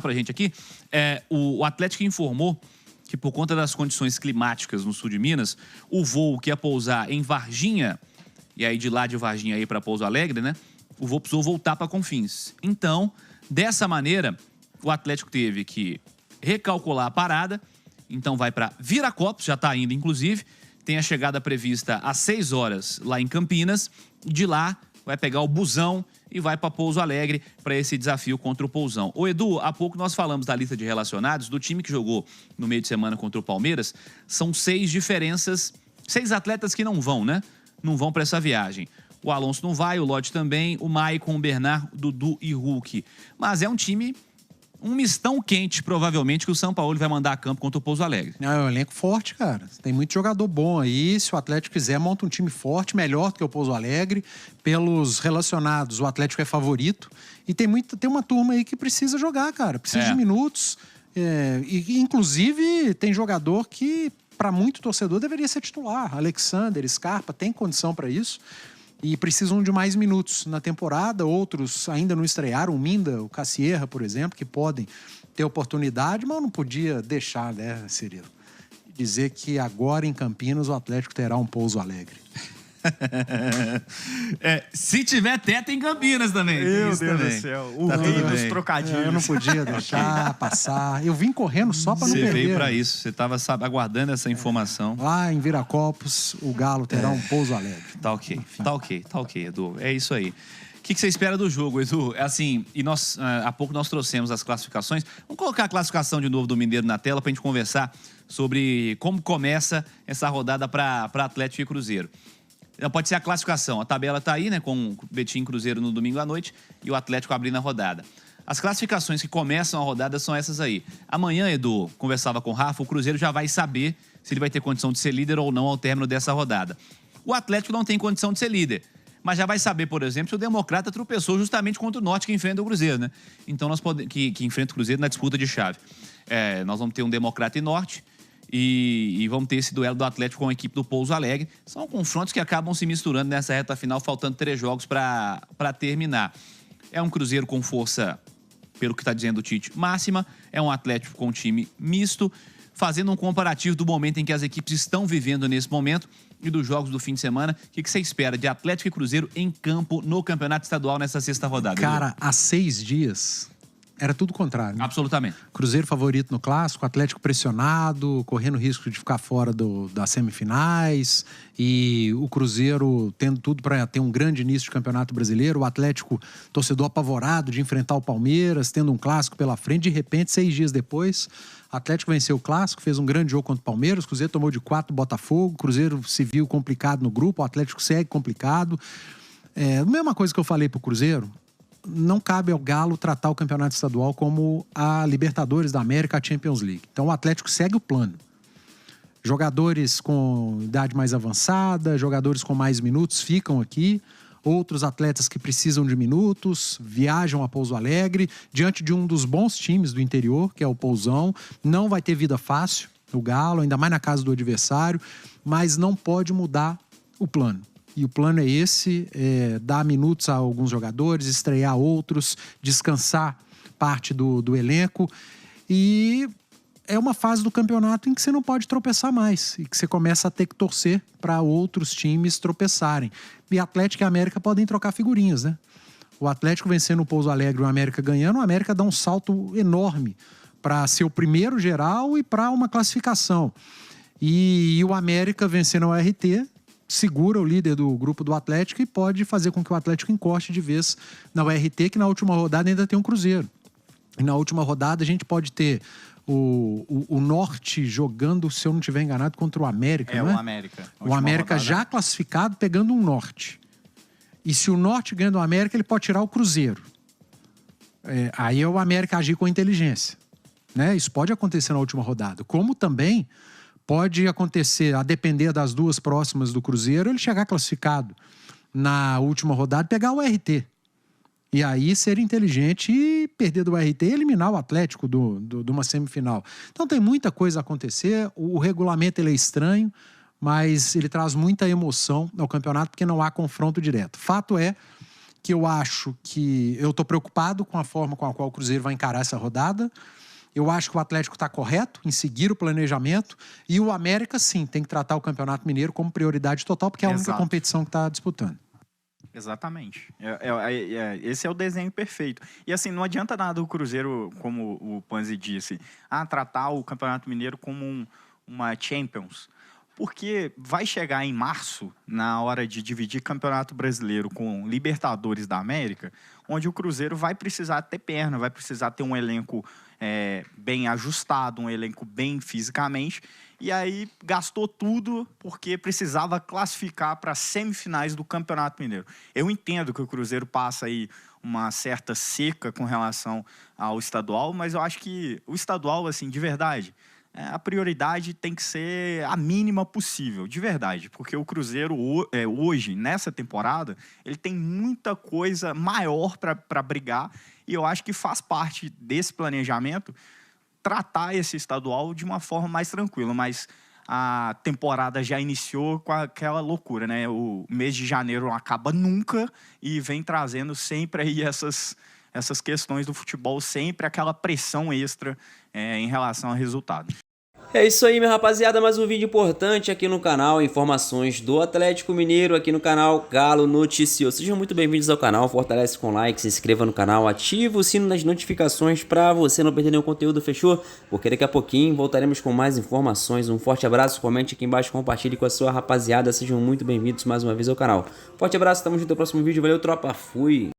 pra gente aqui, o Atlético informou que por conta das condições climáticas no sul de Minas, o voo que ia pousar em Varginha, e aí de lá de Varginha aí para Pouso Alegre, né? O voo precisou voltar para Confins. Então, dessa maneira, o Atlético teve que recalcular a parada, então vai para Viracopos, já está indo inclusive, tem a chegada prevista às 6 horas lá em Campinas, de lá vai pegar o busão e vai para Pouso Alegre para esse desafio contra o Pousão. Ô Edu, há pouco nós falamos da lista de relacionados, do time que jogou no meio de semana contra o Palmeiras, são 6 diferenças, 6 atletas que não vão, né? Não vão para essa viagem. O Alonso não vai, o Lodge também, o Maicon, o Bernard, o Dudu e o Hulk. Mas é um time, um mistão quente, provavelmente, que o São Paulo vai mandar a campo contra o Pouso Alegre. É um elenco forte, cara. Tem muito jogador bom aí. Se o Atlético quiser, monta um time forte, melhor do que o Pouso Alegre. Pelos relacionados, o Atlético é favorito. E tem uma turma aí que precisa jogar, cara. Precisa de minutos. E, inclusive, tem jogador que, para muito torcedor, deveria ser titular. Alexander, Scarpa, tem condição para isso. E precisam de mais minutos na temporada. Outros ainda não estrearam. O Minda, o Cassierra, por exemplo, que podem ter oportunidade, mas eu não podia deixar, né, Cirilo, dizer que agora em Campinas o Atlético terá um Pouso Alegre. Se tiver teto em Campinas também. Meu Deus do céu. O rei dos trocadilhos. Eu não podia deixar passar. Eu vim correndo só para não perder. Você veio para isso. Você estava aguardando essa informação. Lá em Viracopos, o Galo terá um Pouso Alegre. Tá ok, Edu. É isso aí. O que você espera do jogo, Edu? Assim, e nós, há pouco nós trouxemos as classificações. Vamos colocar a classificação de novo do Mineiro na tela para a gente conversar sobre como começa essa rodada para Atlético e Cruzeiro. Pode ser a classificação. A tabela está aí, né? Com o Betim e Cruzeiro no domingo à noite e o Atlético abrindo a rodada. As classificações que começam a rodada são essas aí. Amanhã, Edu, conversava com o Rafa, o Cruzeiro já vai saber se ele vai ter condição de ser líder ou não ao término dessa rodada. O Atlético não tem condição de ser líder, mas já vai saber, por exemplo, se o Democrata tropeçou justamente contra o Norte que enfrenta o Cruzeiro, né? Então, que enfrenta o Cruzeiro na disputa de chave. Nós vamos ter um Democrata e Norte. E vamos ter esse duelo do Atlético com a equipe do Pouso Alegre. São confrontos que acabam se misturando nessa reta final, faltando 3 jogos para terminar. É um Cruzeiro com força, pelo que está dizendo o Tite, máxima. É um Atlético com time misto, fazendo um comparativo do momento em que as equipes estão vivendo nesse momento e dos jogos do fim de semana. O que você espera de Atlético e Cruzeiro em campo no Campeonato Estadual nessa sexta rodada? Cara, há 6 dias... era tudo o contrário, né? Absolutamente. Cruzeiro favorito no Clássico, Atlético pressionado, correndo risco de ficar fora das semifinais. E o Cruzeiro tendo tudo para ter um grande início de Campeonato Brasileiro. O Atlético, torcedor apavorado de enfrentar o Palmeiras, tendo um Clássico pela frente. De repente, 6 dias depois, o Atlético venceu o Clássico, fez um grande jogo contra o Palmeiras. O Cruzeiro tomou de 4 do Botafogo. O Cruzeiro se viu complicado no grupo, o Atlético segue complicado. A mesma coisa que eu falei pro Cruzeiro... não cabe ao Galo tratar o campeonato estadual como a Libertadores da América, a Champions League. Então o Atlético segue o plano. Jogadores com idade mais avançada, jogadores com mais minutos ficam aqui. Outros atletas que precisam de minutos viajam a Pouso Alegre, diante de um dos bons times do interior, que é o Pousão. Não vai ter vida fácil, o Galo, ainda mais na casa do adversário, mas não pode mudar o plano. E o plano é esse, dar minutos a alguns jogadores, estrear outros, descansar parte do elenco. E é uma fase do campeonato em que você não pode tropeçar mais. E que você começa a ter que torcer para outros times tropeçarem. E Atlético e América podem trocar figurinhas, né? O Atlético vencendo o Pouso Alegre e o América ganhando, o América dá um salto enorme para ser o primeiro geral e para uma classificação. E o América vencendo o RT... segura o líder do grupo do Atlético e pode fazer com que o Atlético encoste de vez na URT, que na última rodada ainda tem um Cruzeiro. E na última rodada a gente pode ter o Norte jogando, se eu não estiver enganado, contra o América, não é? O América. O América rodada, já classificado, pegando um Norte. E se o Norte ganha do América, ele pode tirar o Cruzeiro. Aí é o América agir com inteligência, né? Isso pode acontecer na última rodada. Como também... pode acontecer, a depender das 2 próximas do Cruzeiro, ele chegar classificado na última rodada e pegar o RT. E aí ser inteligente e perder do RT e eliminar o Atlético de uma semifinal. Então tem muita coisa a acontecer, o regulamento ele é estranho, mas ele traz muita emoção ao campeonato porque não há confronto direto. Fato é porque eu acho que eu estou preocupado com a forma com a qual o Cruzeiro vai encarar essa rodada. Eu acho que o Atlético está correto em seguir o planejamento e o América, sim, tem que tratar o Campeonato Mineiro como prioridade total, porque é a única competição que está disputando. Exatamente. Esse é o desenho perfeito. E assim, não adianta nada o Cruzeiro, como o Panzi disse, tratar o Campeonato Mineiro como uma Champions. Porque vai chegar em março, na hora de dividir Campeonato Brasileiro com Libertadores da América, onde o Cruzeiro vai precisar ter perna, vai precisar ter um elenco bem ajustado, um elenco bem fisicamente, e aí gastou tudo porque precisava classificar para as semifinais do Campeonato Mineiro. Eu entendo que o Cruzeiro passa aí uma certa seca com relação ao estadual, mas eu acho que o estadual, assim, de verdade, a prioridade tem que ser a mínima possível, de verdade, porque o Cruzeiro hoje, nessa temporada, ele tem muita coisa maior para brigar, e eu acho que faz parte desse planejamento tratar esse estadual de uma forma mais tranquila, mas a temporada já iniciou com aquela loucura, né? O mês de janeiro não acaba nunca e vem trazendo sempre aí essas questões do futebol, sempre aquela pressão extra em relação ao resultado. É isso aí, minha rapaziada, mais um vídeo importante aqui no canal, informações do Atlético Mineiro aqui no canal Galo Noticioso. Sejam muito bem-vindos ao canal, fortalece com like, se inscreva no canal, ativa o sino das notificações para você não perder nenhum conteúdo, fechou? Porque daqui a pouquinho voltaremos com mais informações. Um forte abraço, comente aqui embaixo, compartilhe com a sua rapaziada, sejam muito bem-vindos mais uma vez ao canal. Forte abraço, tamo junto no próximo vídeo, valeu tropa, fui!